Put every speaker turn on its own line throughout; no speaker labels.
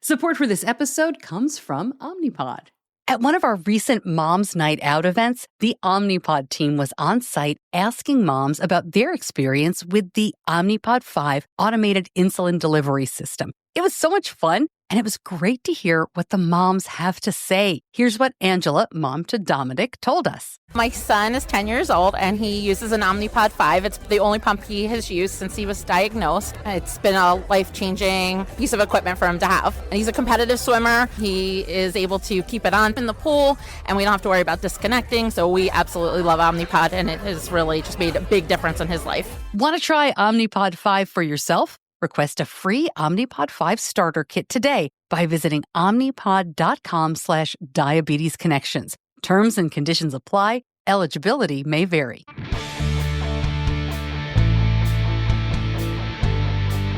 Support for this episode comes from Omnipod. At one of our recent Moms Night Out events, the Omnipod team was on site asking moms about their experience with the Omnipod 5 automated insulin delivery system. It was so much fun, and it was great to hear what the moms have to say. Here's what Angela, mom to Dominic, told us.
My son is 10 years old, and he uses an Omnipod 5. It's the only pump he has used since he was diagnosed. It's been a life-changing piece of equipment for him to have. And he's a competitive swimmer. He is able to keep it on in the pool, and we don't have to worry about disconnecting. So we absolutely love Omnipod, and it has really just made a big difference in his life.
Want to try Omnipod 5 for yourself? Request a free Omnipod 5 starter kit today by visiting omnipod.com/diabetesconnections. Terms and conditions apply. Eligibility may vary.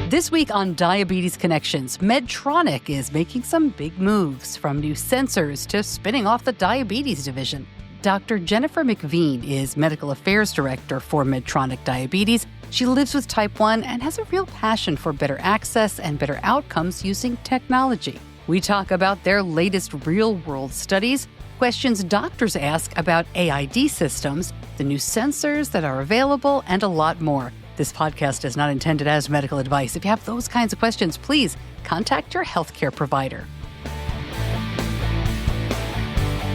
This week on Diabetes Connections, Medtronic is making some big moves, from new sensors to spinning off the diabetes division. Dr. Jennifer McVean is Medical Affairs Director for Medtronic Diabetes. She lives with type 1 and has a real passion for better access and better outcomes using technology. We talk about their latest real-world studies, questions doctors ask about AID systems, the new sensors that are available, and a lot more. This podcast is not intended as medical advice. If you have those kinds of questions, please contact your healthcare provider.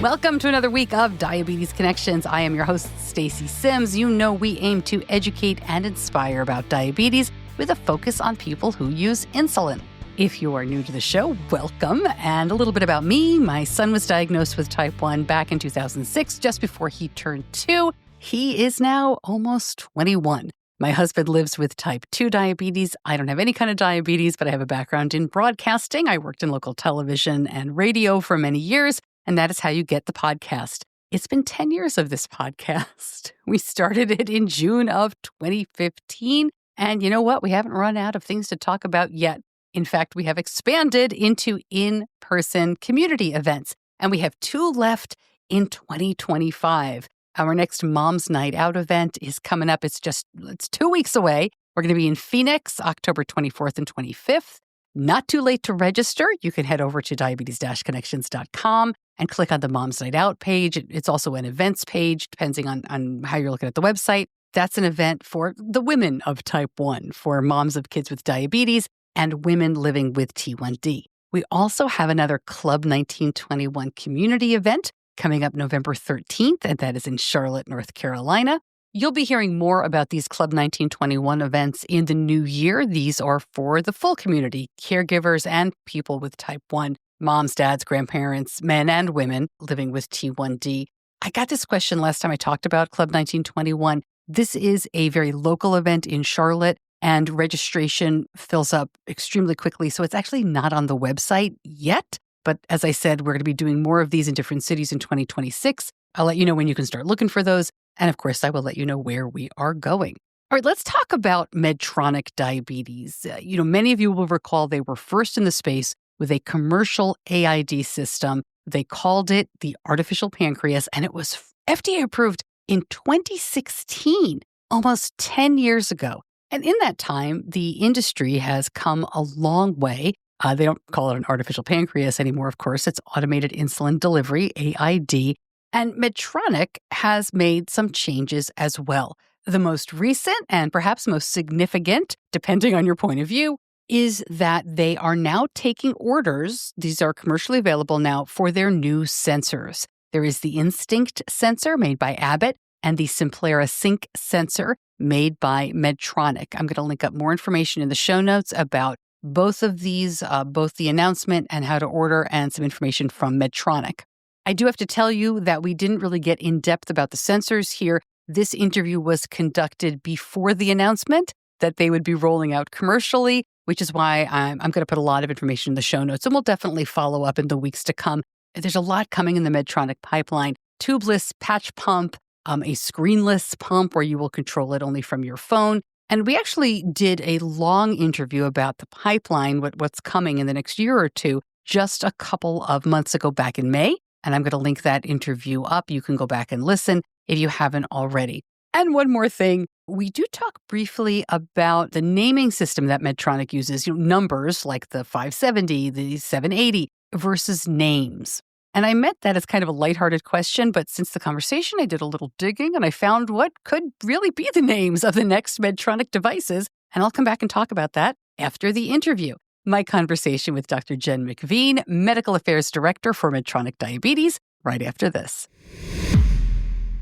Welcome to another week of Diabetes Connections. I am your host, Stacey Sims. You know we aim to educate and inspire about diabetes with a focus on people who use insulin. If you are new to the show, welcome. And a little bit about me. My son was diagnosed with type 1 back in 2006, just before he turned 2. He is now almost 21. My husband lives with type 2 diabetes. I don't have any kind of diabetes, but I have a background in broadcasting. I worked in local television and radio for many years. And that is how you get the podcast. It's been 10 years of this podcast. We started it in June of 2015. And you know what? We haven't run out of things to talk about yet. In fact, we have expanded into in-person community events. And we have 2 left in 2025. Our next Mom's Night Out event is coming up. It's 2 weeks away. We're going to be in Phoenix, October 24th and 25th. Not too late to register. You can head over to diabetes-connections.com and click on the Mom's Night Out page. It's also an events page, depending on how you're looking at the website. That's an event for the women of type 1, for moms of kids with diabetes and women living with T1D. We also have another Club 1921 community event coming up November 13th, and that is in Charlotte, North Carolina. You'll be hearing more about these Club 1921 events in the new year. These are for the full community, caregivers and people with type 1, moms, dads, grandparents, men and women living with T1D. I got this question last time I talked about Club 1921. This is a very local event in Charlotte, and registration fills up extremely quickly. So it's actually not on the website yet. But as I said, we're going to be doing more of these in different cities in 2026. I'll let you know when you can start looking for those. And of course, I will let you know where we are going. All right, let's talk about Medtronic Diabetes. Many of you will recall they were first in the space with a commercial AID system. They called it the artificial pancreas, and it was FDA approved in 2016, almost 10 years ago. And in that time, the industry has come a long way. They don't call it an artificial pancreas anymore, of course. It's automated insulin delivery, AID. And Medtronic has made some changes as well. The most recent and perhaps most significant, depending on your point of view, is that they are now taking orders. These are commercially available now for their new sensors. There is the Instinct sensor made by Abbott and the Simplera Sync sensor made by Medtronic. I'm going to link up more information in the show notes about both of these, both the announcement and how to order, and some information from Medtronic. I do have to tell you that we didn't really get in depth about the sensors here. This interview was conducted before the announcement that they would be rolling out commercially, which is why I'm going to put a lot of information in the show notes, and we'll definitely follow up in the weeks to come. There's a lot coming in the Medtronic pipeline. Tubeless patch pump, a screenless pump where you will control it only from your phone. And we actually did a long interview about the pipeline, what's coming in the next year or two, just a couple of months ago back in May. And I'm going to link that interview up. You can go back and listen if you haven't already. And one more thing, we do talk briefly about the naming system that Medtronic uses, numbers like the 570, the 780 versus names. And I meant that as kind of a lighthearted question, but since the conversation, I did a little digging and I found what could really be the names of the next Medtronic devices. And I'll come back and talk about that after the interview. My conversation with Dr. Jen McVean, Medical Affairs Director for Medtronic Diabetes, right after this.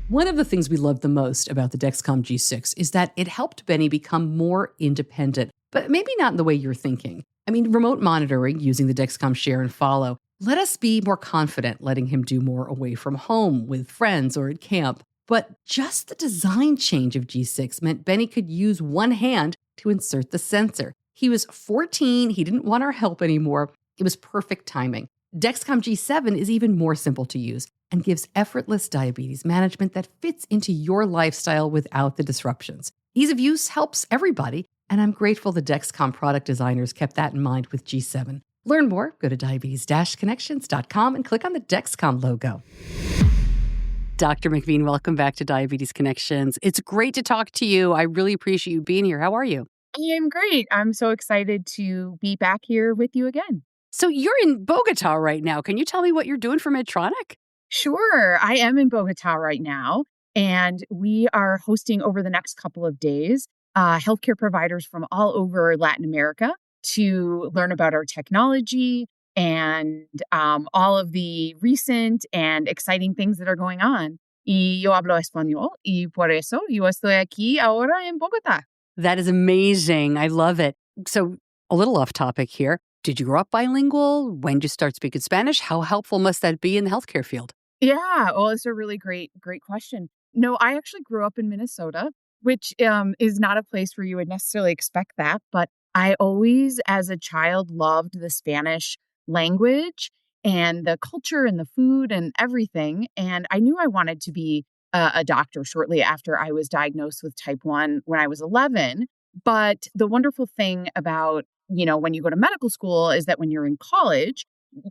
One of the things we love the most about the Dexcom G6 is that it helped Benny become more independent, but maybe not in the way you're thinking. I mean, remote monitoring using the Dexcom Share and Follow let us be more confident letting him do more away from home with friends or at camp. But just the design change of G6 meant Benny could use one hand to insert the sensor. He was 14. He didn't want our help anymore. It was perfect timing. Dexcom G7 is even more simple to use and gives effortless diabetes management that fits into your lifestyle without the disruptions. Ease of use helps everybody, and I'm grateful the Dexcom product designers kept that in mind with G7. Learn more, go to diabetes-connections.com and click on the Dexcom logo. Dr. McVean, welcome back to Diabetes Connections. It's great to talk to you. I really appreciate you being here. How are you?
I am great. I'm so excited to be back here with you again.
So you're in Bogota right now. Can you tell me what you're doing for Medtronic?
Sure. I am in Bogota right now, and we are hosting over the next couple of days healthcare providers from all over Latin America to learn about our technology and all of the recent and exciting things that are going on. Y yo hablo español, y por eso yo estoy aquí ahora en Bogotá.
That is amazing. I love it. So a little off topic here. Did you grow up bilingual? When did you start speaking Spanish? How helpful must that be in the healthcare field?
Yeah, well, it's a really great question. No, I actually grew up in Minnesota, which is not a place where you would necessarily expect that. But I always, as a child, loved the Spanish language and the culture and the food and everything. And I knew I wanted to be a doctor shortly after I was diagnosed with type 1 when I was 11. But the wonderful thing about, when you go to medical school is that when you're in college,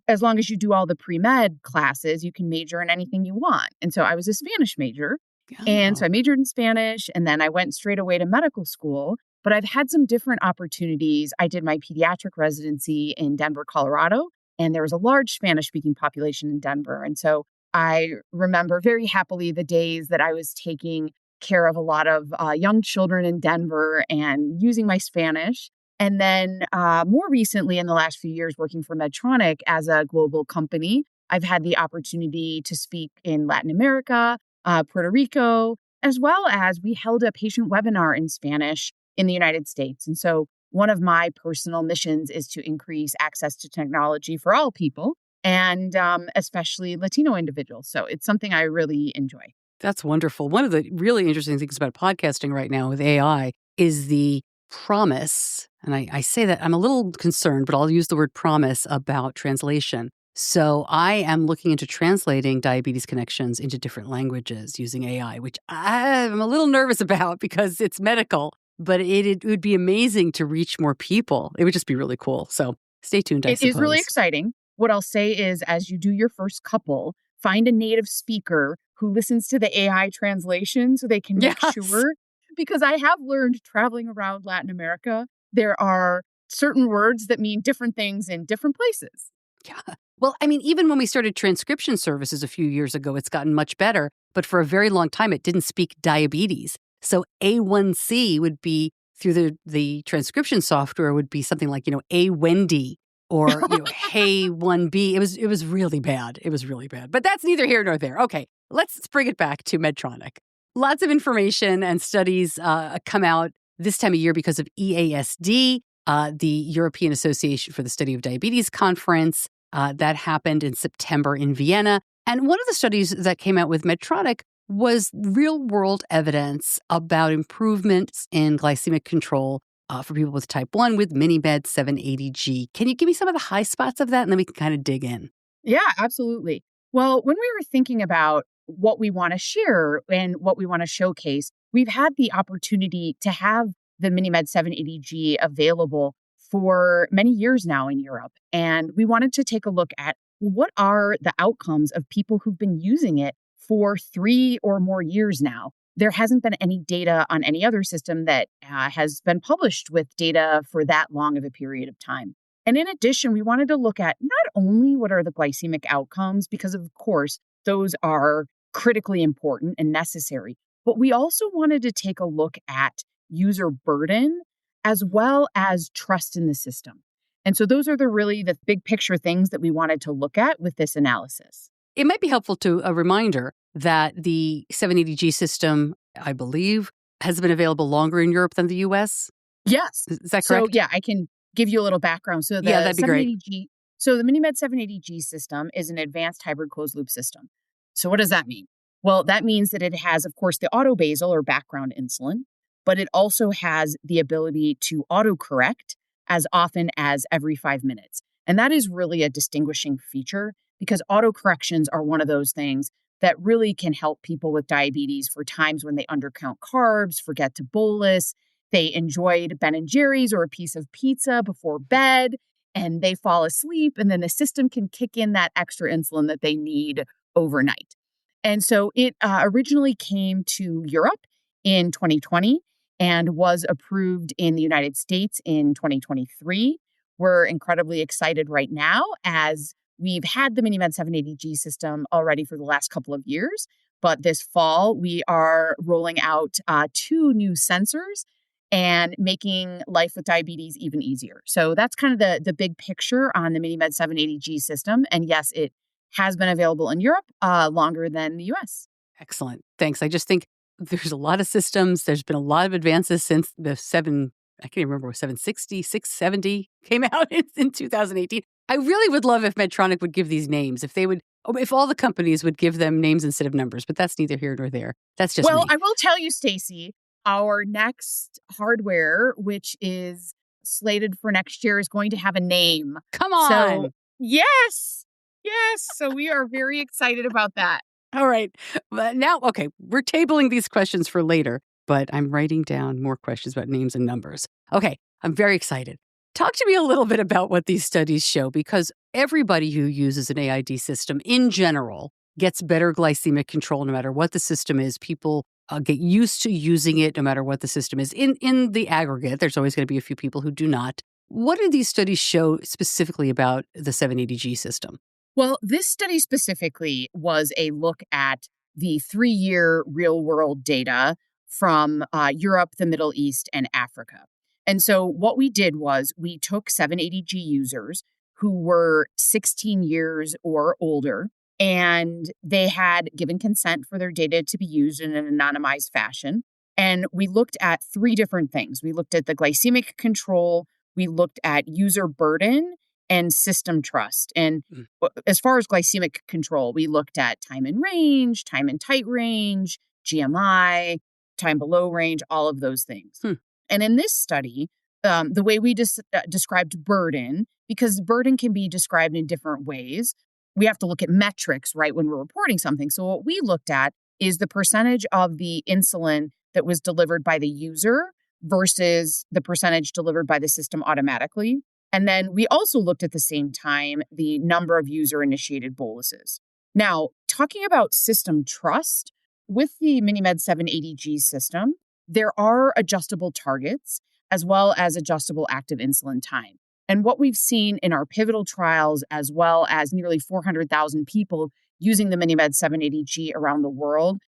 as long as you do all the pre-med classes, you can major in anything you want. And so I was a Spanish major. And so I majored in Spanish, and then I went straight away to medical school. But I've had some different opportunities. I did my pediatric residency in Denver, Colorado, and there was a large Spanish-speaking population in Denver. And so I remember very happily the days that I was taking care of a lot of young children in Denver and using my Spanish. And then more recently, in the last few years, working for Medtronic as a global company, I've had the opportunity to speak in Latin America, Puerto Rico, as well as we held a patient webinar in Spanish in the United States. And so one of my personal missions is to increase access to technology for all people, and especially Latino individuals. So it's something I really enjoy.
That's wonderful. One of the really interesting things about podcasting right now with AI is the promise, and I say that I'm a little concerned, but I'll use the word promise about translation. So I am looking into translating Diabetes Connections into different languages using AI, which I'm a little nervous about because it's medical, but it would be amazing to reach more people. It would just be really cool. So stay tuned, I suppose.
It is really exciting. What I'll say is, as you do your first couple, find a native speaker who listens to the AI translation so they can make sure. Because I have learned traveling around Latin America, there are certain words that mean different things in different places.
Yeah. Well, I mean, even when we started transcription services a few years ago, it's gotten much better. But for a very long time, it didn't speak diabetes. So A1C would be, through the transcription software, would be something like, A Wendy or, Hey 1B. It was really bad. It was really bad. But that's neither here nor there. Okay, let's bring it back to Medtronic. Lots of information and studies come out this time of year because of EASD, the European Association for the Study of Diabetes conference. That happened in September in Vienna. And one of the studies that came out with Medtronic was real-world evidence about improvements in glycemic control for people with type 1 with MiniMed 780G. Can you give me some of the high spots of that, and then we can kind of dig in?
Yeah, absolutely. Well, when we were thinking about what we want to share and what we want to showcase, we've had the opportunity to have the MiniMed 780G available for many years now in Europe. And we wanted to take a look at what are the outcomes of people who've been using it for 3 or more years now. there hasn't been any data on any other system that has been published with data for that long of a period of time. And in addition, we wanted to look at not only what are the glycemic outcomes, because of course, those are critically important and necessary, but we also wanted to take a look at user burden as well as trust in the system. And so those are the big picture things that we wanted to look at with this analysis.
It might be helpful to a reminder that the 780G system, I believe, has been available longer in Europe than the US.
Yes.
Is that correct?
So yeah, I can give you a little background. So the
that'd be great.
780G, so the MiniMed 780G system is an advanced hybrid closed loop system. So what does that mean? Well, that means that it has, of course, the autobasal or background insulin, but it also has the ability to autocorrect as often as every 5 minutes. And that is really a distinguishing feature because autocorrections are one of those things that really can help people with diabetes for times when they undercount carbs, forget to bolus, they enjoyed Ben and Jerry's or a piece of pizza before bed, and they fall asleep, and then the system can kick in that extra insulin that they need overnight. And so it originally came to Europe in 2020 and was approved in the United States in 2023. We're incredibly excited right now as we've had the MiniMed 780G system already for the last couple of years. But this fall, we are rolling out 2 new sensors and making life with diabetes even easier. So that's kind of the big picture on the MiniMed 780G system. And yes, it has been available in Europe longer than the US.
Excellent. Thanks. I just think there's a lot of systems. There's been a lot of advances since the I can't even remember, 760, 670 came out in 2018. I really would love if Medtronic would give these names, if all the companies would give them names instead of numbers, but that's neither here nor there. That's just
Well,
me.
I will tell you, Stacey, our next hardware, which is slated for next year, is going to have a name.
Come on.
So, yes. So we are very excited about that.
All right. But now, okay, we're tabling these questions for later, but I'm writing down more questions about names and numbers. Okay, I'm very excited. Talk to me a little bit about what these studies show, because everybody who uses an AID system in general gets better glycemic control no matter what the system is. People get used to using it no matter what the system is. In the aggregate, there's always going to be a few people who do not. What do these studies show specifically about the 780G system?
Well, this study specifically was a look at the 3-year real-world data from Europe, the Middle East, and Africa. And so what we did was we took 780G users who were 16 years or older, and they had given consent for their data to be used in an anonymized fashion. And we looked at 3 different things. We looked at the glycemic control, we looked at user burden, and system trust. And as far as glycemic control, we looked at time in range, time in tight range, GMI, time below range, all of those things. And in this study, the way we described burden, because burden can be described in different ways, we have to look at metrics, right, when we're reporting something. So what we looked at is the percentage of the insulin that was delivered by the user versus the percentage delivered by the system automatically. And then we also looked at the same time the number of user-initiated boluses. Now, talking about system trust, with the MiniMed 780G system, there are adjustable targets as well as adjustable active insulin time. And what we've seen in our pivotal trials, as well as nearly 400,000 people using the MiniMed 780G around the world,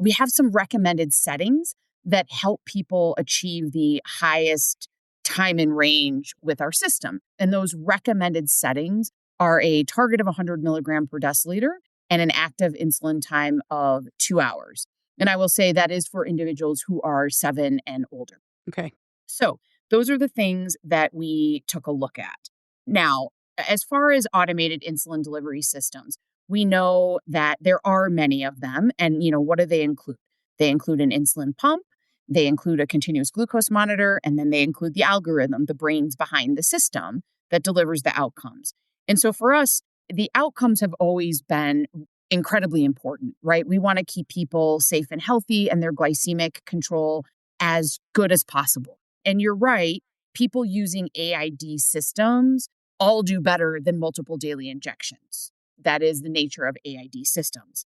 we have some recommended settings that help people achieve the highest time in range with our system. And those recommended settings are a target of 100 milligram per deciliter and an active insulin time of 2 hours. And I will say that is for individuals who are 7 and older.
Okay.
So those are the things that we took a look at. Now, as far as automated insulin delivery systems, we know that there are many of them. And, what do they include? They include an insulin pump, they include a continuous glucose monitor, and then they include the algorithm, the brains behind the system that delivers the outcomes. And so for us, the outcomes have always been incredibly important, right? We want to keep people safe and healthy and their glycemic control as good as possible. And you're right, people using AID systems all do better than multiple daily injections. That is the nature of AID systems.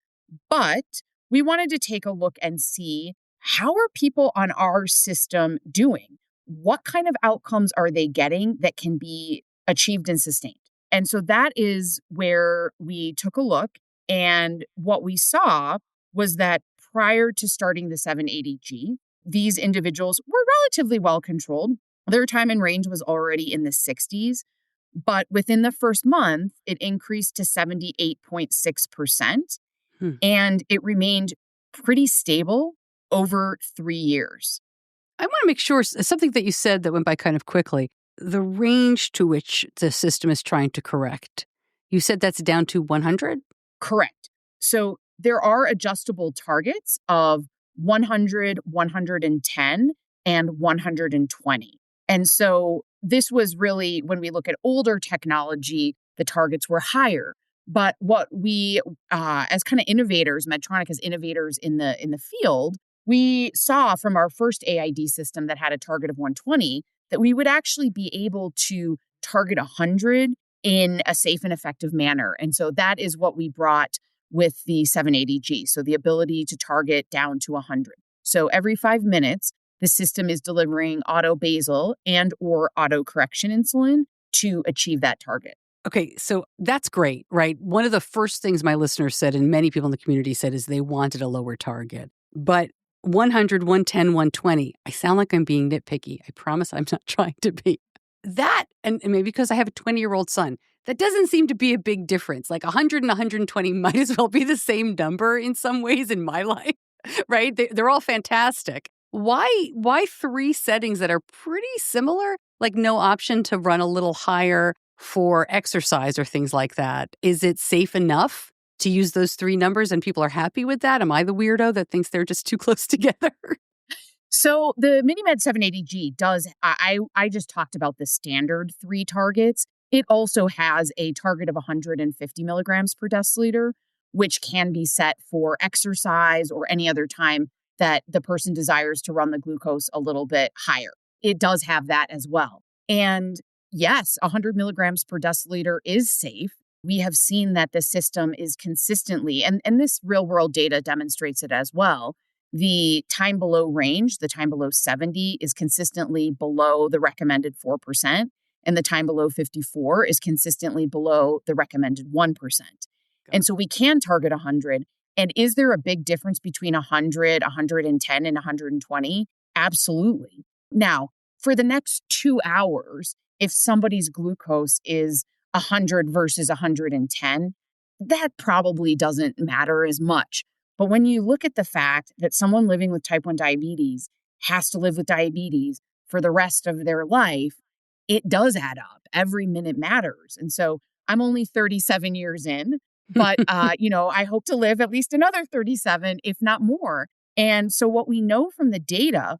But we wanted to take a look and see how are people on our system doing? What kind of outcomes are they getting that can be achieved and sustained? And so that is where we took a look. And what we saw was that prior to starting the 780G, these individuals were relatively well controlled. Their time in range was already in the 60s. But within the first month, it increased to 78.6%. And it remained pretty stable over 3 years.
I want to make sure something that you said that went by kind of quickly, the range to which the system is trying to correct. You said that's down to 100?
Correct. So there are adjustable targets of 100, 110, and 120. And so this was really, when we look at older technology, the targets were higher. But what we, as kind of innovators, Medtronic as innovators in the field, we saw from our first AID system that had a target of 120 that we would actually be able to target 100 in a safe and effective manner. And so that is what we brought with the 780G. So the ability to target down to 100. So every 5 minutes, the system is delivering auto basal and or auto correction insulin to achieve that target.
Okay, so that's great, right? One of the first things my listeners said, and many people in the community said, is they wanted a lower target. But 100, 110, 120, I sound like I'm being nitpicky. I promise I'm not trying to be. That, and maybe because I have a 20-year-old son, that doesn't seem to be a big difference. Like 100 and 120 might as well be the same number in some ways in my life, right? They're all fantastic. Why 3 settings that are pretty similar? Like no option to run a little higher for exercise or things like that. Is it safe enough to use those 3 numbers and people are happy with that? Am I the weirdo that thinks they're just too close together?
So the MiniMed 780G does, I just talked about the standard 3 targets. It also has a target of 150 milligrams per deciliter, which can be set for exercise or any other time that the person desires to run the glucose a little bit higher. It does have that as well. And yes, 100 milligrams per deciliter is safe. We have seen that the system is consistently, and this real world data demonstrates it as well. The time below range, the time below 70 is consistently below the recommended 4%. And the time below 54 is consistently below the recommended 1%. And so we can target 100. And is there a big difference between 100, 110, and 120? Absolutely. Now, for the next 2 hours, if somebody's glucose is 100 versus 110, that probably doesn't matter as much. But when you look at the fact that someone living with type 1 diabetes has to live with diabetes for the rest of their life, it does add up. Every minute matters. And so I'm only 37 years in, but, I hope to live at least another 37, if not more. And so what we know from the data,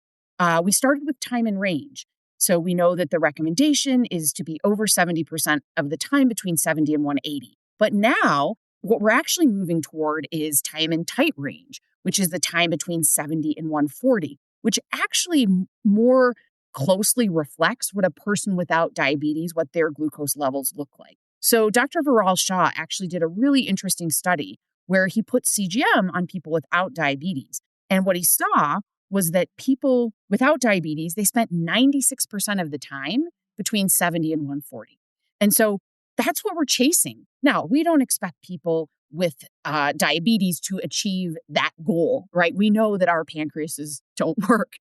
we started with time in range. So we know that the recommendation is to be over 70% of the time between 70 and 180. But now what we're actually moving toward is time in tight range, which is the time between 70 and 140, which actually more closely reflects what a person without diabetes, what their glucose levels look like. So Dr. Viral Shah actually did a really interesting study where he put CGM on people without diabetes. And what he saw was that people without diabetes, they spent 96% of the time between 70 and 140. And so that's what we're chasing. Now, we don't expect people with diabetes to achieve that goal, right? We know that our pancreases don't work.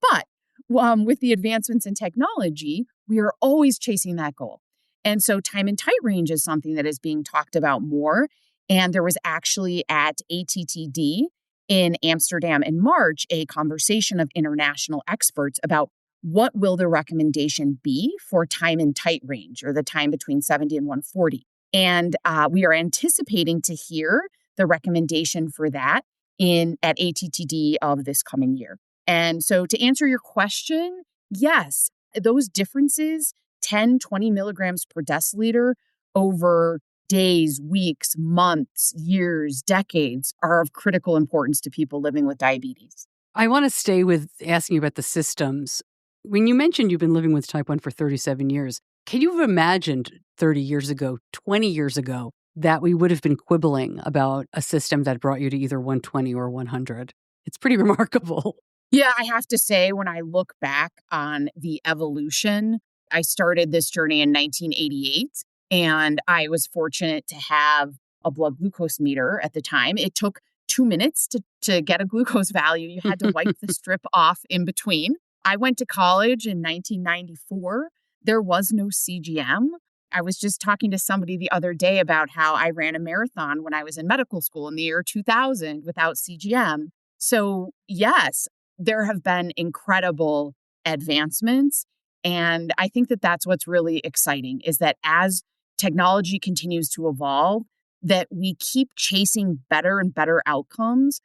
But with the advancements in technology, we are always chasing that goal. And so time in tight range is something that is being talked about more. And there was actually at ATTD in Amsterdam in March, a conversation of international experts about what will the recommendation be for time in tight range, or the time between 70 and 140. And we are anticipating to hear the recommendation for that at ATTD of this coming year. And so to answer your question, yes, those differences, 10, 20 milligrams per deciliter over days, weeks, months, years, decades, are of critical importance to people living with diabetes.
I want to stay with asking you about the systems. When you mentioned you've been living with type 1 for 37 years, can you have imagined 30 years ago, 20 years ago, that we would have been quibbling about a system that brought you to either 120 or 100? It's pretty remarkable.
Yeah, I have to say, when I look back on the evolution, I started this journey in 1988, and I was fortunate to have a blood glucose meter at the time. It took 2 minutes to get a glucose value. You had to wipe the strip off in between. I went to college in 1994. There was no CGM. I was just talking to somebody the other day about how I ran a marathon when I was in medical school in the year 2000 without CGM. So, yes, there have been incredible advancements. And I think that that's what's really exciting is that as technology continues to evolve, that we keep chasing better and better outcomes.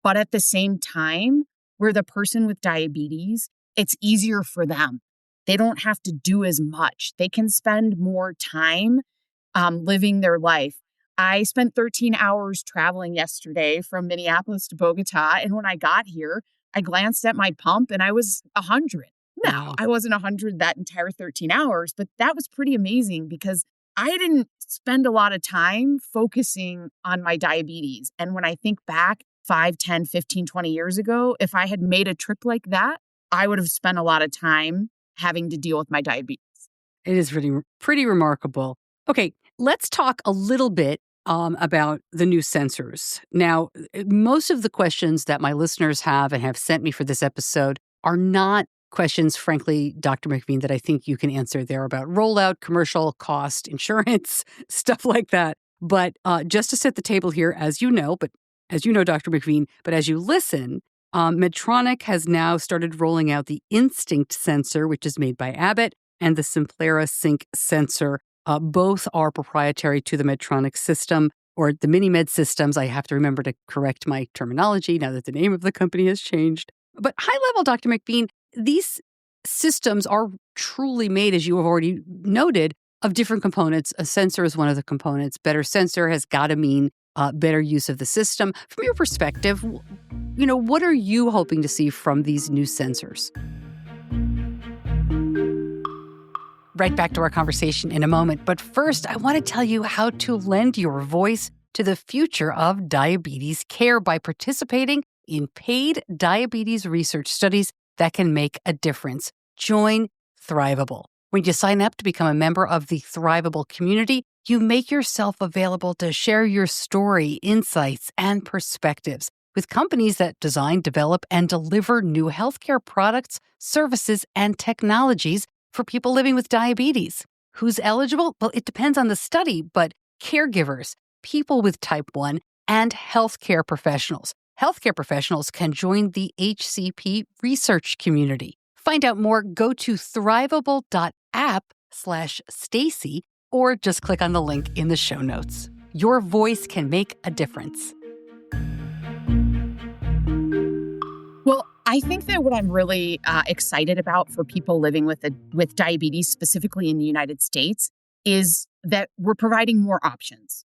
But at the same time, where the person with diabetes, it's easier for them. They don't have to do as much. They can spend more time living their life. I spent 13 hours traveling yesterday from Minneapolis to Bogota. And when I got here, I glanced at my pump and I was 100. Now,
Wow.
I wasn't 100 that entire 13 hours, but that was pretty amazing because I didn't spend a lot of time focusing on my diabetes. And when I think back 5, 10, 15, 20 years ago, if I had made a trip like that, I would have spent a lot of time having to deal with my diabetes.
It is pretty remarkable. Okay, let's talk a little bit about the new sensors. Now, most of the questions that my listeners have and have sent me for this episode are not questions, frankly, Dr. McVean, that I think you can answer. They're about rollout, commercial, cost, insurance, stuff like that. But just to set the table here, as you know, Dr. McVean, but as you listen, Medtronic has now started rolling out the Instinct sensor, which is made by Abbott, and the Simplera Sync sensor. Both are proprietary to the Medtronic system or the MiniMed systems. I have to remember to correct my terminology now that the name of the company has changed. But high level, Dr. McVean, these systems are truly made, as you have already noted, of different components. A sensor is one of the components. Better sensor has got to mean better use of the system. From your perspective, what are you hoping to see from these new sensors? Right back to our conversation in a moment. But first, I want to tell you how to lend your voice to the future of diabetes care by participating in paid diabetes research studies that can make a difference. Join Thrivable. When you sign up to become a member of the Thrivable community, you make yourself available to share your story, insights, and perspectives with companies that design, develop, and deliver new healthcare products, services, and technologies for people living with diabetes. Who's eligible? Well, it depends on the study, but caregivers, people with type 1, and healthcare professionals. Healthcare professionals can join the HCP research community. Find out more, go to thrivable.app/Stacy or just click on the link in the show notes. Your voice can make a difference.
Well, I think that what I'm really excited about for people living with diabetes, specifically in the United States, is that we're providing more options.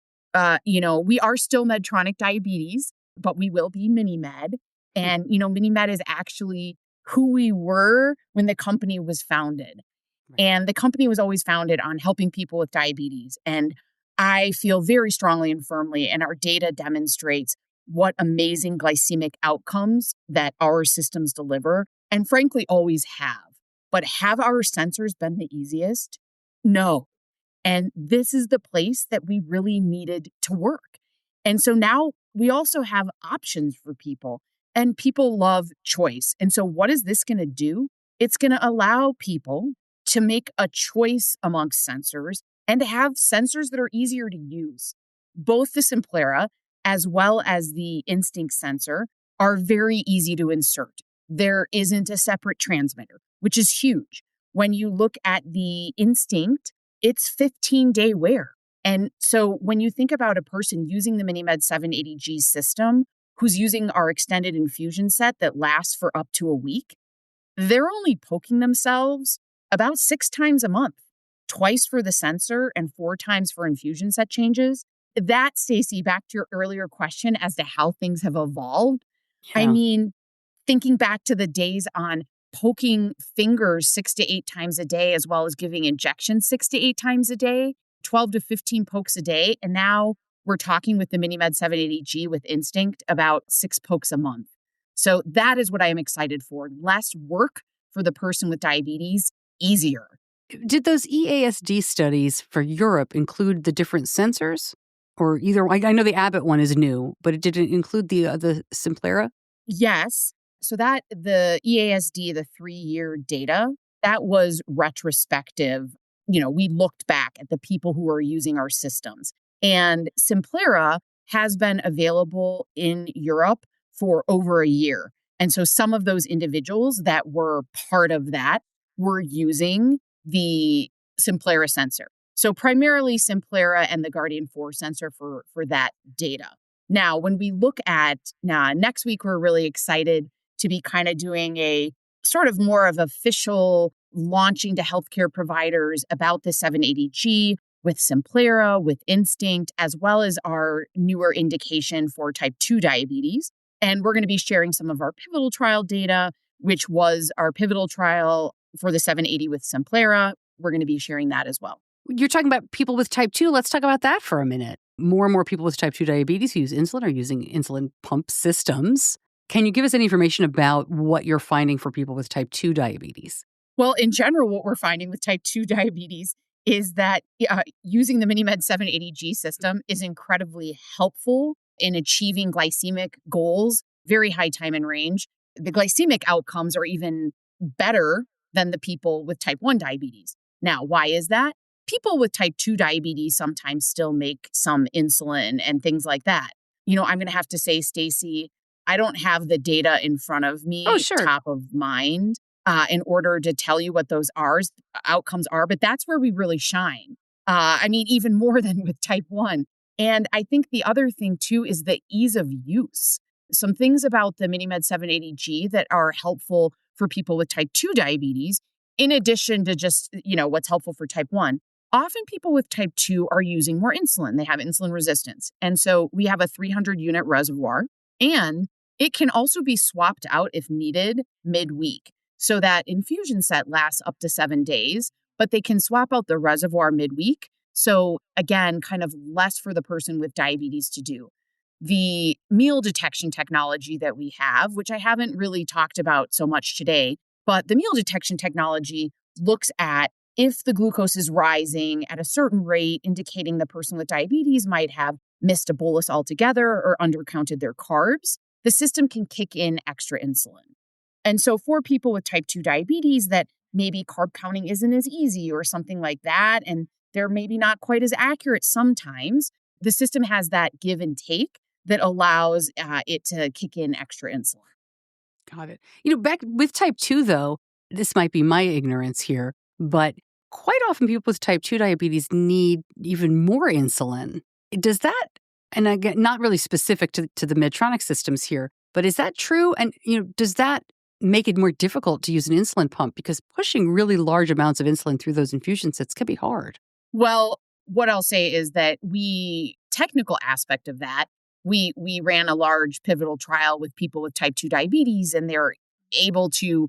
We are still Medtronic Diabetes, but we will be MiniMed. And, MiniMed is actually who we were when the company was founded.
Right.
And the company was always founded on helping people with diabetes. And I feel very strongly and firmly, and our data demonstrates what amazing glycemic outcomes that our systems deliver, and frankly, always have. But have our sensors been the easiest? No. And this is the place that we really needed to work. And so now we also have options for people, and people love choice. And so what is this going to do? It's going to allow people to make a choice amongst sensors and to have sensors that are easier to use. Both the Simplera as well as the Instinct sensor are very easy to insert. There isn't a separate transmitter, which is huge. When you look at the Instinct, it's 15-day wear. And so when you think about a person using the MiniMed 780G system, who's using our extended infusion set that lasts for up to a week, they're only poking themselves about 6 times a month, twice for the sensor and 4 times for infusion set changes. That, Stacey, back to your earlier question as to how things have evolved.
Yeah.
I mean, thinking back to the days on poking fingers 6 to 8 times a day, as well as giving injections 6 to 8 times a day, 12 to 15 pokes a day. And now we're talking with the MiniMed 780G with Instinct about 6 pokes a month. So that is what I am excited for. Less work for the person with diabetes, easier.
Did those EASD studies for Europe include the different sensors? Or either, I know the Abbott one is new, but it didn't include the Simplera?
Yes. So that the EASD, the 3-year data, that was retrospective. We looked back at the people who are using our systems. And Simplera has been available in Europe for over a year. And so some of those individuals that were part of that were using the Simplera sensor. So primarily Simplera and the Guardian 4 sensor for that data. Now, when we look at next week, we're really excited to be kind of doing a sort of more of official launching to healthcare providers about the 780G with Simplera, with Instinct, as well as our newer indication for type 2 diabetes. And we're going to be sharing some of our pivotal trial data, which was our pivotal trial for the 780 with Simplera. We're going to be sharing that as well.
You're talking about people with type 2. Let's talk about that for a minute. More and more people with type 2 diabetes who use insulin are using insulin pump systems. Can you give us any information about what you're finding for people with type 2 diabetes?
Well, in general, what we're finding with type 2 diabetes is that using the MiniMed 780G system is incredibly helpful in achieving glycemic goals, very high time and range. The glycemic outcomes are even better than the people with type 1 diabetes. Now, why is that? People with type 2 diabetes sometimes still make some insulin and things like that. I'm going to have to say, Stacey, I don't have the data in front of me, top of mind, in order to tell you what those outcomes are. But that's where we really shine. Even more than with type 1. And I think the other thing, too, is the ease of use. Some things about the MiniMed 780G that are helpful for people with type 2 diabetes, in addition to just, what's helpful for type 1. Often people with type 2 are using more insulin. They have insulin resistance. And so we have a 300-unit reservoir, and it can also be swapped out if needed midweek. So that infusion set lasts up to 7 days, but they can swap out the reservoir midweek. So again, kind of less for the person with diabetes to do. The meal detection technology that we have, which I haven't really talked about so much today, but the meal detection technology looks at if the glucose is rising at a certain rate, indicating the person with diabetes might have missed a bolus altogether or undercounted their carbs, the system can kick in extra insulin. And so for people with type 2 diabetes that maybe carb counting isn't as easy or something like that, and they're maybe not quite as accurate sometimes, the system has that give and take that allows it to kick in extra insulin.
Got it. Back with type 2, though, this might be my ignorance here, but quite often people with type 2 diabetes need even more insulin. Does that, and again, not really specific to the Medtronic systems here, but is that true? And, does that make it more difficult to use an insulin pump? Because pushing really large amounts of insulin through those infusion sets can be hard.
Well, what I'll say is that technical aspect of that, we ran a large pivotal trial with people with type 2 diabetes, and they're able to,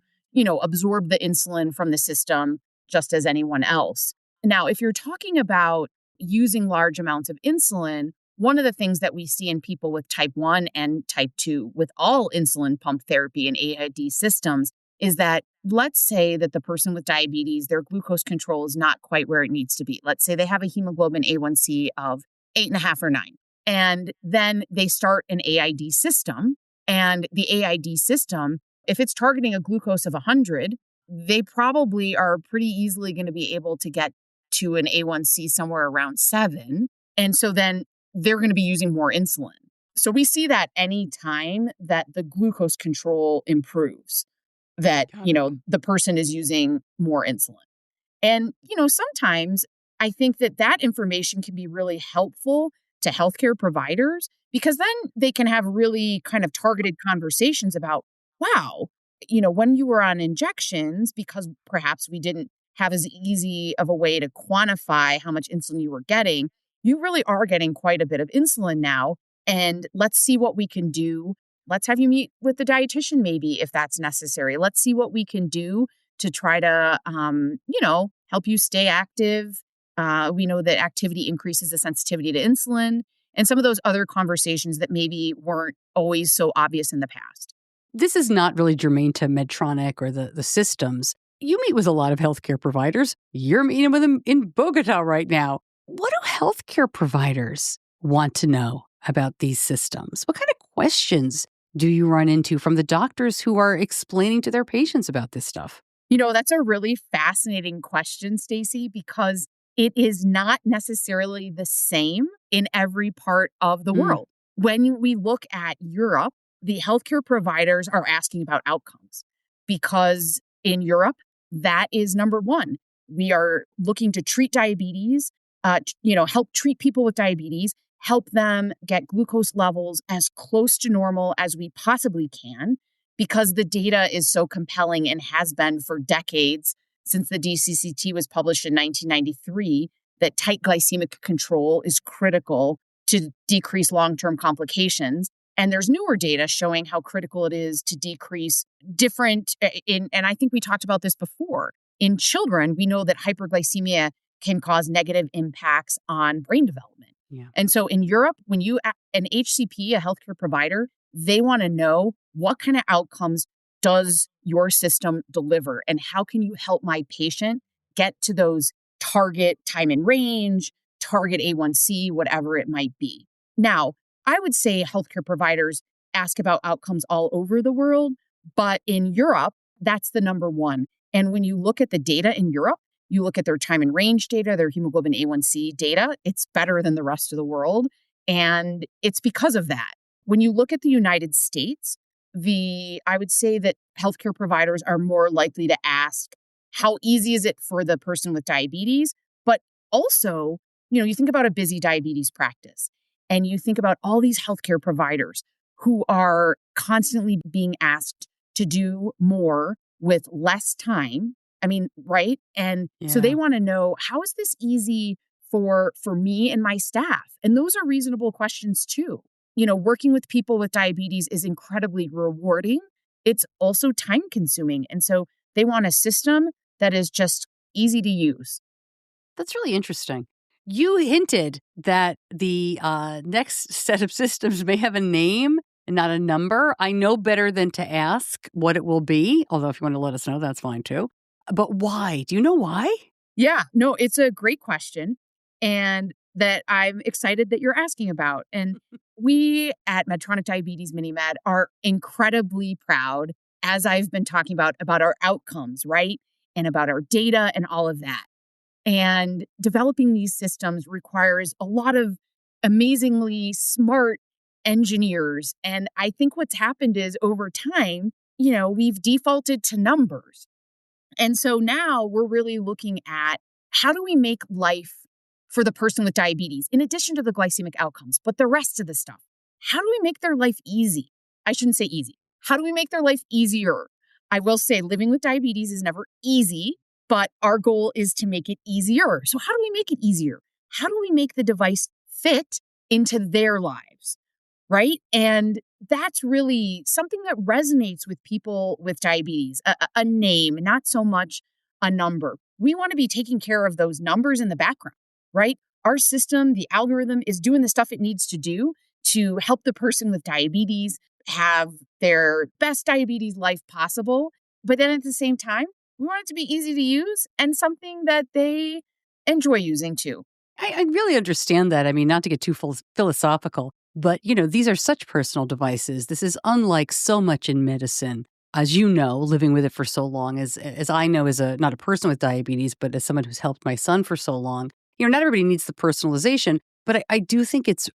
absorb the insulin from the system just as anyone else. Now, if you're talking about using large amounts of insulin, one of the things that we see in people with type 1 and type 2 with all insulin pump therapy and AID systems is that let's say that the person with diabetes, their glucose control is not quite where it needs to be. Let's say they have a hemoglobin A1C of 8.5 or 9. And then they start an AID system. And the AID system, if it's targeting a glucose of 100, they probably are pretty easily going to be able to get to an A1C somewhere around 7. And so then they're going to be using more insulin. So we see that any time that the glucose control improves, that, the person is using more insulin. And, sometimes I think that information can be really helpful to healthcare providers, because then they can have really kind of targeted conversations about, wow, when you were on injections, because perhaps we didn't have as easy of a way to quantify how much insulin you were getting, you really are getting quite a bit of insulin now. And let's see what we can do. Let's have you meet with the dietitian maybe if that's necessary. Let's see what we can do to try to, help you stay active. We know that activity increases the sensitivity to insulin and some of those other conversations that maybe weren't always so obvious in the past.
this is not really germane to Medtronic or the systems. You meet with a lot of healthcare providers. You're meeting with them in Bogota right now. What do healthcare providers want to know about these systems? What kind of questions do you run into from the doctors who are explaining to their patients about this stuff?
That's a really fascinating question, Stacey, because it is not necessarily the same in every part of the world. When we look at Europe, the healthcare providers are asking about outcomes because in Europe, that is number one. We are looking to treat diabetes, help treat people with diabetes, help them get glucose levels as close to normal as we possibly can, because the data is so compelling and has been for decades since the DCCT was published in 1993, that tight glycemic control is critical to decrease long-term complications. And there's newer data showing how critical it is to decrease and I think we talked about this before. In children, we know that hyperglycemia can cause negative impacts on brain development.
Yeah.
And so in Europe, when an HCP, a healthcare provider, they want to know what kind of outcomes does your system deliver and how can you help my patient get to those target time in range, target A1C, whatever it might be. Now, I would say healthcare providers ask about outcomes all over the world, but in Europe, that's the number one. And when you look at the data in Europe, you look at their time in range data, their hemoglobin A1C data, it's better than the rest of the world. And it's because of that. When you look at the United States, I would say that healthcare providers are more likely to ask, how easy is it for the person with diabetes? But also, you think about a busy diabetes practice and you think about all these healthcare providers who are constantly being asked to do more with less time. I mean, right? And so they want to know, how is this easy for me and my staff? And those are reasonable questions too. Working with people with diabetes is incredibly rewarding. It's also time consuming. And so they want a system that is just easy to use.
That's really interesting. You hinted that the next set of systems may have a name and not a number. I know better than to ask what it will be, although if you want to let us know, that's fine too. But why? Do you know why?
Yeah, no, it's a great question. And that I'm excited that you're asking about. And we at Medtronic Diabetes MiniMed are incredibly proud, as I've been talking about our outcomes, right? And about our data and all of that. And developing these systems requires a lot of amazingly smart engineers. And I think what's happened is over time, we've defaulted to numbers. And so now we're really looking at, how do we make life for the person with diabetes, in addition to the glycemic outcomes, but the rest of the stuff? How do we make their life easy? I shouldn't say easy. How do we make their life easier? I will say living with diabetes is never easy, but our goal is to make it easier. So how do we make it easier? How do we make the device fit into their lives, right? And that's really something that resonates with people with diabetes, a name, not so much a number. We want to be taking care of those numbers in the background, right? Our system, the algorithm, is doing the stuff it needs to do to help the person with diabetes have their best diabetes life possible. But then at the same time, we want it to be easy to use and something that they enjoy using too.
I really understand that. I mean, not to get too philosophical, but, these are such personal devices. This is unlike so much in medicine. As you know, living with it for so long, as I know as not a person with diabetes, but as someone who's helped my son for so long, not everybody needs the personalization, but I do think it's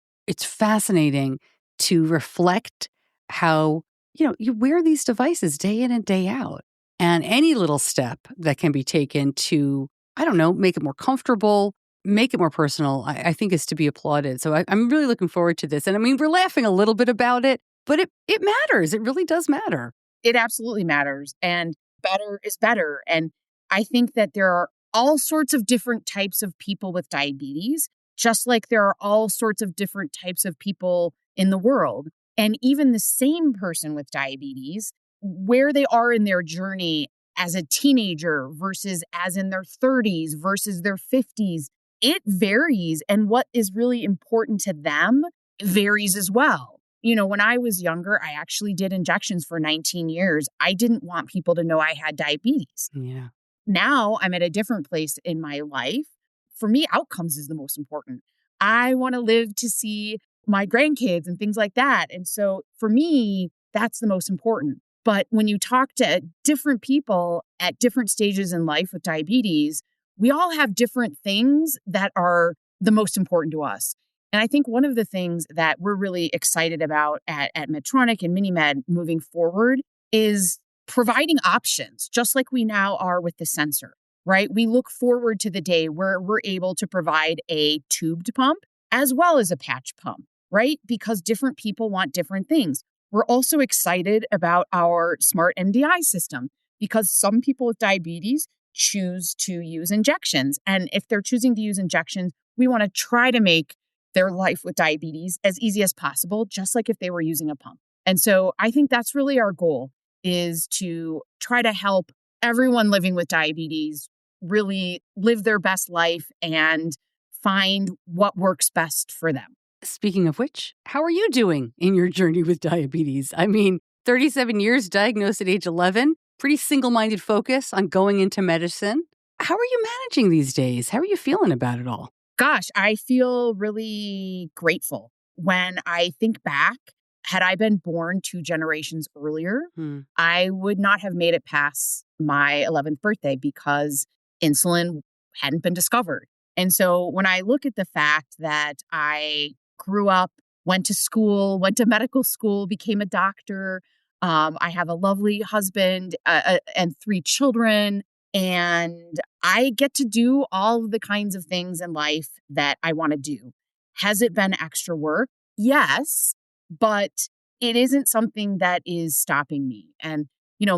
fascinating to reflect how, you wear these devices day in and day out. And any little step that can be taken to, I don't know, make it more comfortable, make it more personal, I think is to be applauded. So I'm really looking forward to this. And I mean, we're laughing a little bit about it, but it matters. It really does matter.
It absolutely matters. And better is better. And I think that there are all sorts of different types of people with diabetes, just like there are all sorts of different types of people in the world. And even the same person with diabetes, where they are in their journey as a teenager versus as in their 30s versus their 50s, it varies. And what is really important to them varies as well. when I was younger, I actually did injections for 19 years. I didn't want people to know I had diabetes.
Yeah.
Now I'm at a different place in my life. For me, outcomes is the most important. I want to live to see my grandkids and things like that. And so for me, that's the most important. But when you talk to different people at different stages in life with diabetes, we all have different things that are the most important to us. And I think one of the things that we're really excited about at Medtronic and MiniMed moving forward is providing options, just like we now are with the sensor, right? We look forward to the day where we're able to provide a tubed pump as well as a patch pump, right? Because different people want different things. We're also excited about our smart MDI system because some people with diabetes choose to use injections. And if they're choosing to use injections, we want to try to make their life with diabetes as easy as possible, just like if they were using a pump. And so I think that's really our goal, is to try to help everyone living with diabetes really live their best life and find what works best for them.
Speaking of which, how are you doing in your journey with diabetes? I mean, 37 years diagnosed at age 11, pretty single-minded focus on going into medicine. How are you managing these days? How are you feeling about it all?
Gosh, I feel really grateful when I think back. Had I been born 2 generations earlier, I would not have made it past my 11th birthday because insulin hadn't been discovered. And so when I look at the fact that I grew up, went to school, went to medical school, became a doctor, I have a lovely husband and 3 children, and I get to do all of the kinds of things in life that I want to do. Has it been extra work? Yes. But it isn't something that is stopping me. And,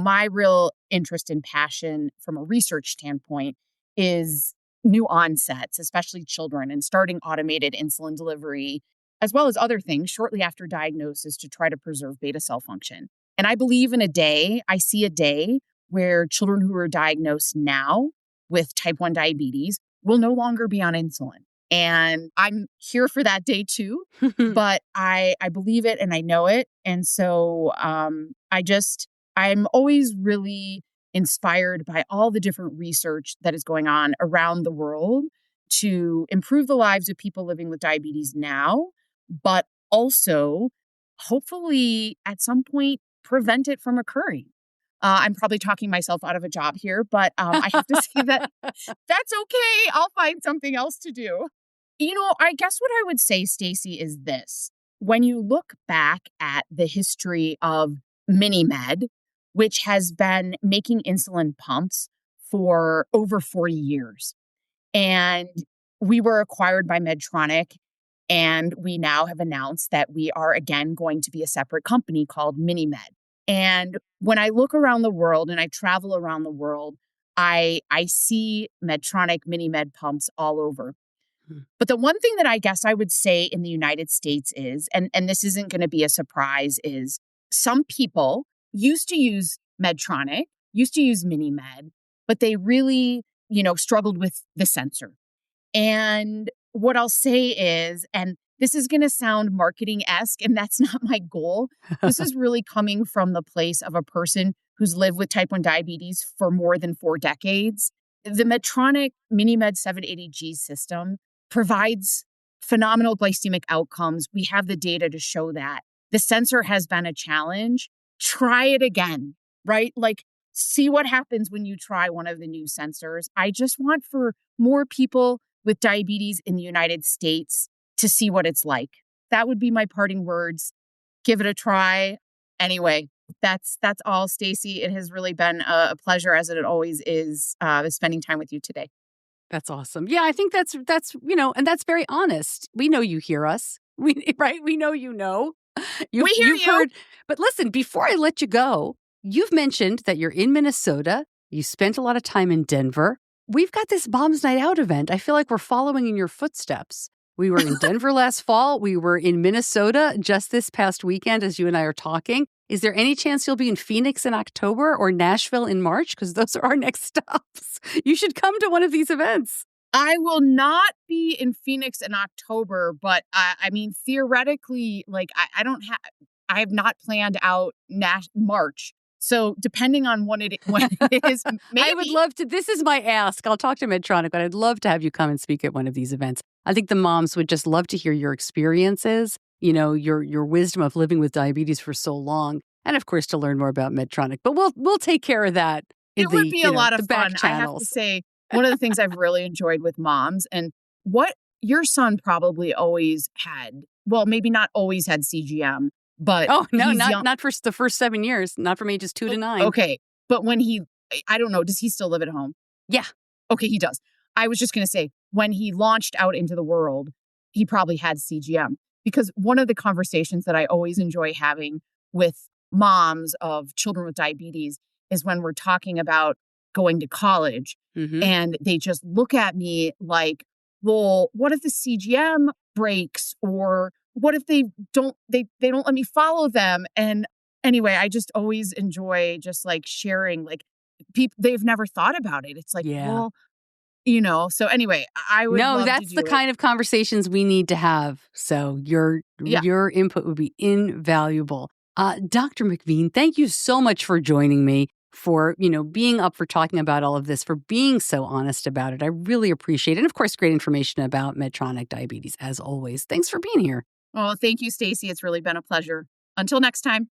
my real interest and passion from a research standpoint is new onsets, especially children, and starting automated insulin delivery, as well as other things shortly after diagnosis to try to preserve beta cell function. And I believe I see a day where children who are diagnosed now with type 1 diabetes will no longer be on insulin. And I'm here for that day too, but I believe it and I know it. And so I'm always really inspired by all the different research that is going on around the world to improve the lives of people living with diabetes now, but also hopefully at some point prevent it from occurring. I'm probably talking myself out of a job here, but I have to say that that's okay. I'll find something else to do. I guess what I would say, Stacey, is this. When you look back at the history of MiniMed, which has been making insulin pumps for over 40 years, and we were acquired by Medtronic, and we now have announced that we are again going to be a separate company called MiniMed. And when I look around the world and I travel around the world, I see Medtronic MiniMed pumps all over. But the one thing that I guess I would say in the United States is, and this isn't going to be a surprise, is some people used to use Medtronic, used to use MiniMed, but they really, struggled with the sensor. And what I'll say is, and this is going to sound marketing-esque, and that's not my goal. This is really coming from the place of a person who's lived with type 1 diabetes for more than 4 decades. The Medtronic MiniMed 780G system provides phenomenal glycemic outcomes. We have the data to show that. The sensor has been a challenge. Try it again, right? See what happens when you try one of the new sensors. I just want for more people with diabetes in the United States to see what it's like. That would be my parting words. Give it a try. Anyway, that's all, Stacey. It has really been a pleasure, as it always is, spending time with you today.
That's awesome. Yeah, I think that's and that's very honest. We know you hear us. We know you know.
We hear
you've
you.
Heard, but listen, before I let you go, you've mentioned that you're in Minnesota. You spent a lot of time in Denver. We've got this Moms Night Out event. I feel like we're following in your footsteps. We were in Denver last fall. We were in Minnesota just this past weekend as you and I are talking. Is there any chance you'll be in Phoenix in October or Nashville in March? Because those are our next stops. You should come to one of these events.
I will not be in Phoenix in October, but I mean, theoretically, like I have not planned out March. So depending on when it is, maybe.
I would love to. This is my ask. I'll talk to Medtronic, but I'd love to have you come and speak at one of these events. I think the moms would just love to hear your experiences, your wisdom of living with diabetes for so long, and of course to learn more about Medtronic. But we'll take care of that.
It would be a lot of fun.
Channels.
I have to say, one of the things I've really enjoyed with moms, and what your son probably always had, well, maybe not always had CGM, but
not for the first 7 years, not from ages 2 to 9.
Okay, but when I don't know, does he still live at home?
Yeah.
Okay, he does. I was just going to say, when he launched out into the world, he probably had CGM, because one of the conversations that I always enjoy having with moms of children with diabetes is when we're talking about going to college, and they just look at me like, well, what if the CGM breaks, or what if they don't let me follow them? And anyway, I just always enjoy just like sharing, like they've never thought about it. It's like, well, so anyway, I would love
that's
to
the kind of conversations we need to have. So your input would be invaluable. Dr. McVean, thank you so much for joining me, for, being up for talking about all of this, for being so honest about it. I really appreciate it. And of course, great information about Medtronic diabetes, as always. Thanks for being here.
Oh, thank you, Stacey. It's really been a pleasure. Until next time.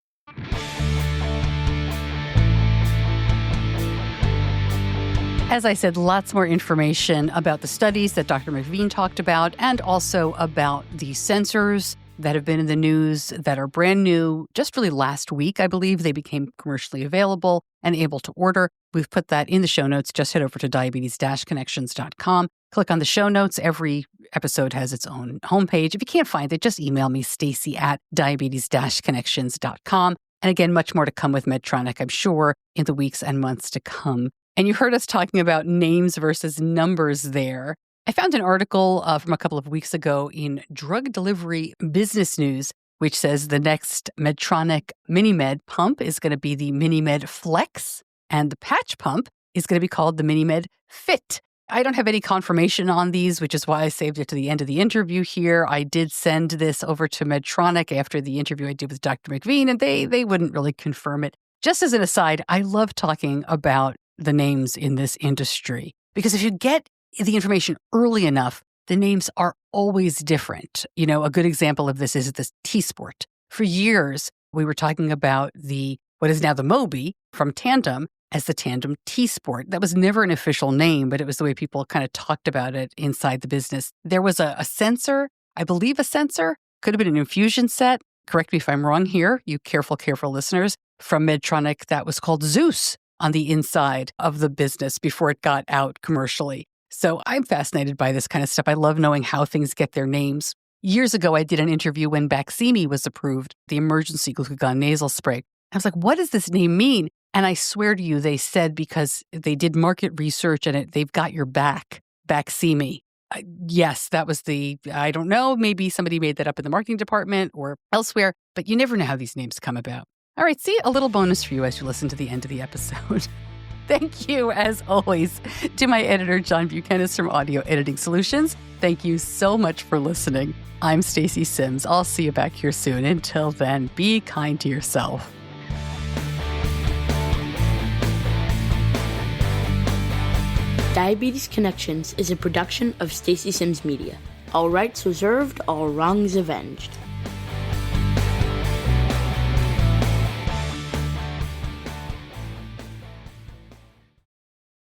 As I said, lots more information about the studies that Dr. McVean talked about, and also about the sensors that have been in the news that are brand new. Just really last week, I believe, they became commercially available and able to order. We've put that in the show notes. Just head over to diabetes-connections.com. Click on the show notes. Every episode has its own homepage. If you can't find it, just email me, Stacey@diabetes-connections.com. And again, much more to come with Medtronic, I'm sure, in the weeks and months to come. And you heard us talking about names versus numbers there. I found an article from a couple of weeks ago in Drug Delivery Business News, which says the next Medtronic MiniMed pump is going to be the MiniMed Flex, and the patch pump is going to be called the MiniMed Fit. I don't have any confirmation on these, which is why I saved it to the end of the interview here. I did send this over to Medtronic after the interview I did with Dr. McVean, and they wouldn't really confirm it. Just as an aside, I love talking about the names in this industry, because if you get the information early enough, the names are always different. A good example of this is this T-Sport. For years, we were talking about what is now the Mobi from Tandem as the Tandem T-Sport. That was never an official name, but it was the way people kind of talked about it inside the business. There was a sensor, I believe a sensor, could have been an infusion set. Correct me if I'm wrong here, you careful listeners, from Medtronic, that was called Zeus on the inside of the business before it got out commercially. So I'm fascinated by this kind of stuff. I love knowing how things get their names. Years ago, I did an interview when Baqsimi was approved, the emergency glucagon nasal spray. I was like, what does this name mean? And I swear to you, they said because they did market research and they've got your back, Baqsimi. Yes, that was I don't know, maybe somebody made that up in the marketing department or elsewhere, but you never know how these names come about. All right, see, a little bonus for you as you listen to the end of the episode. Thank you, as always, to my editor, John Buchanan from Audio Editing Solutions. Thank you so much for listening. I'm Stacey Sims. I'll see you back here soon. Until then, be kind to yourself.
Diabetes Connections is a production of Stacey Sims Media. All rights reserved, all wrongs avenged.